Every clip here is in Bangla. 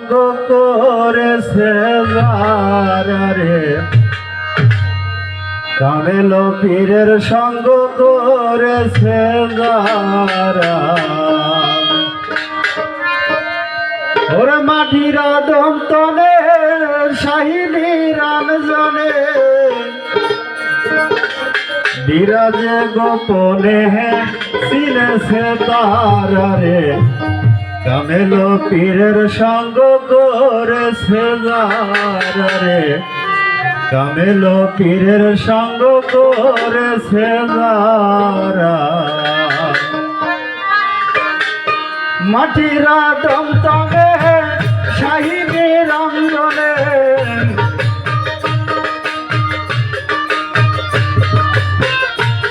করেছে রে কামেল পীরের সঙ্গ করেছে যারা ওরে মাটিরা দমতনে শাহিনী রামজনে বিরাজে গোপনে চিনেছে তারা রে কামেল পীরের সঙ্গ করেছে যারা রে কামেল পীরের সঙ্গ করেছে যারা মাটিরা দমতনে শাহিনী রামজনে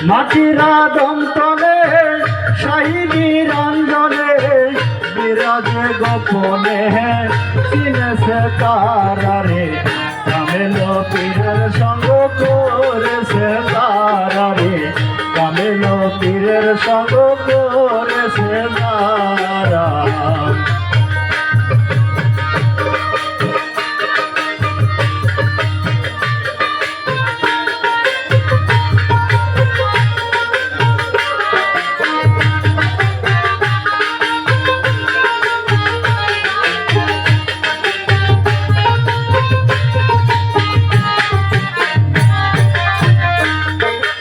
মাটিরা দমতনে শাহিনী রামজনে বিরাজে গোপনে চিনেছে তারা রে কামেল পীরের সঙ্গ করেছে তারা রে কামেল পীরের সঙ্গ করেছে তারা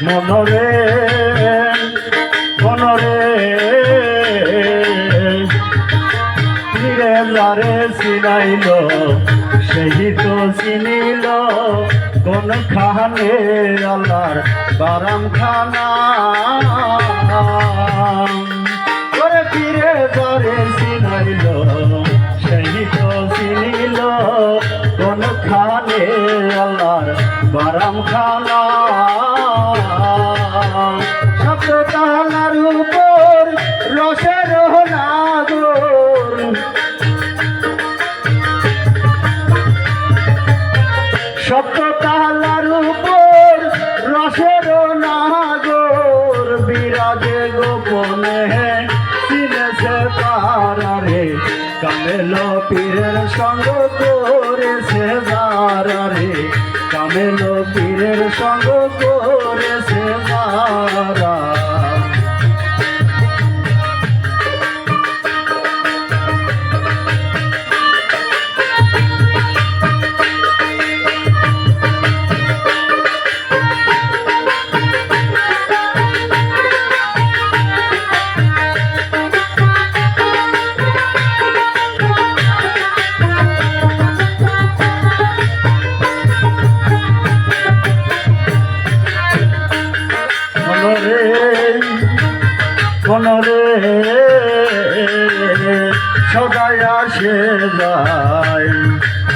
মনরে মনরে ফিরে যারে চিনাইল সেই তো চিনিল কোন খানে আল্লাহর বারাম খানা করে ফিরে যারে চিনাইল সেই তো চিনিল কোন খানে আল্লাহর বারাম খানা শব্দ তাহার উপর রসের নাগর শব্দ তাহার উপর রসের নাগর বিরাজে গোপনে চিনেছে তারা রে কামেল পীরের সঙ্গ করেছে যারা রে কামেল পীরের সঙ্গ করেছে যারা মনরে সদাই আসে যায়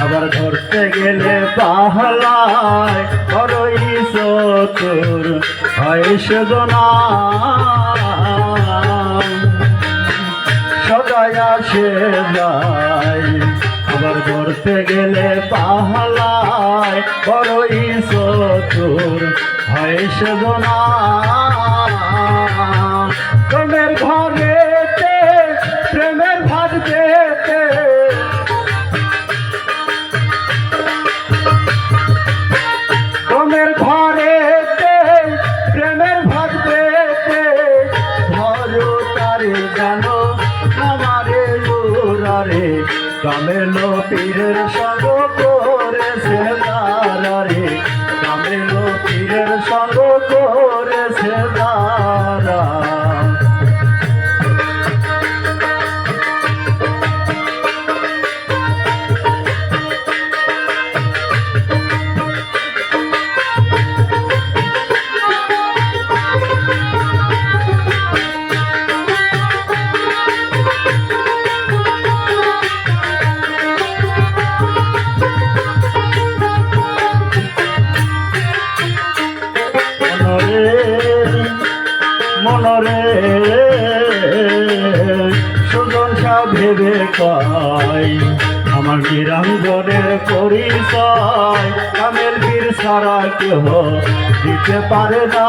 আবার ধরতে গেলে পাহলায় বড়ই চতুর হয় সেদনা সদাই আসে যায় আবার ধরতে গেলে পাহলায় বড়ই চতুর হয় সেদনা প্রেমের ঘরেতে প্রেমের ভাত পেতে প্রেমের ঘরেতে প্রেমের ভাত পেতে ধরো তারে জানো আমারে জোরারে কামেল পীরের সঙ্গ করেছে তারা রে কামেল পীরের সঙ্গ করেছে তারা মনরে সুজন সাহ ভেবে কয় আমার নিরঞ্জনের পরিচয় কামেল পীর ছাড়া কেহ দিতে পারে না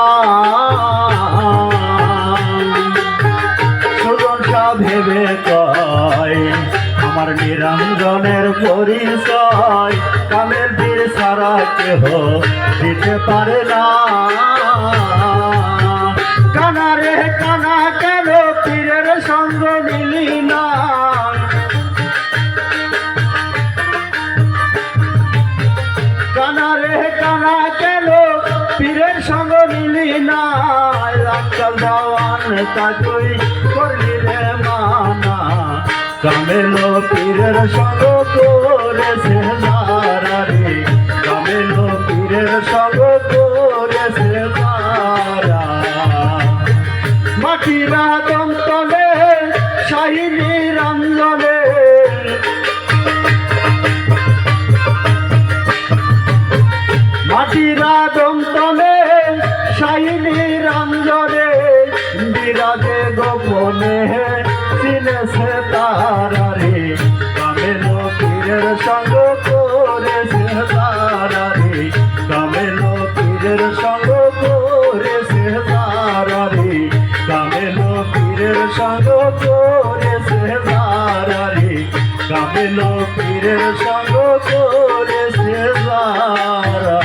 সুজন সাহ ভেবে কয় আমার নিরঞ্জনের পরিচয় কামেল পীর ছাড়া কেহ দিতে পারে না। কানা রে কানা কেন পীরের সঙ্গ নিলি না, কানা রে কানা কেন পীরের সঙ্গ নিলি না, আজকাল দেওয়ান তা তুই করলি রে মানা। কামেল পীরের সঙ্গ করেছে যারা রে, কামেল পীরের সঙ্গ করেছে যারা। মাটিরা দন্তলে শাহী নিরঞ্জনে, মাটিরা দন্তলে শাহী নিরঞ্জনে, বিরাজে গোপনে চিনেছে তারা রে। কামেল পীরের সঙ্গ করেছে তারা রে, কামেল পীরের সঙ্গ করেছে তারা রে, কামেল পীরের সঙ্গ করেছে তারা রে, কামেল পীরের সঙ্গ করেছে তারা।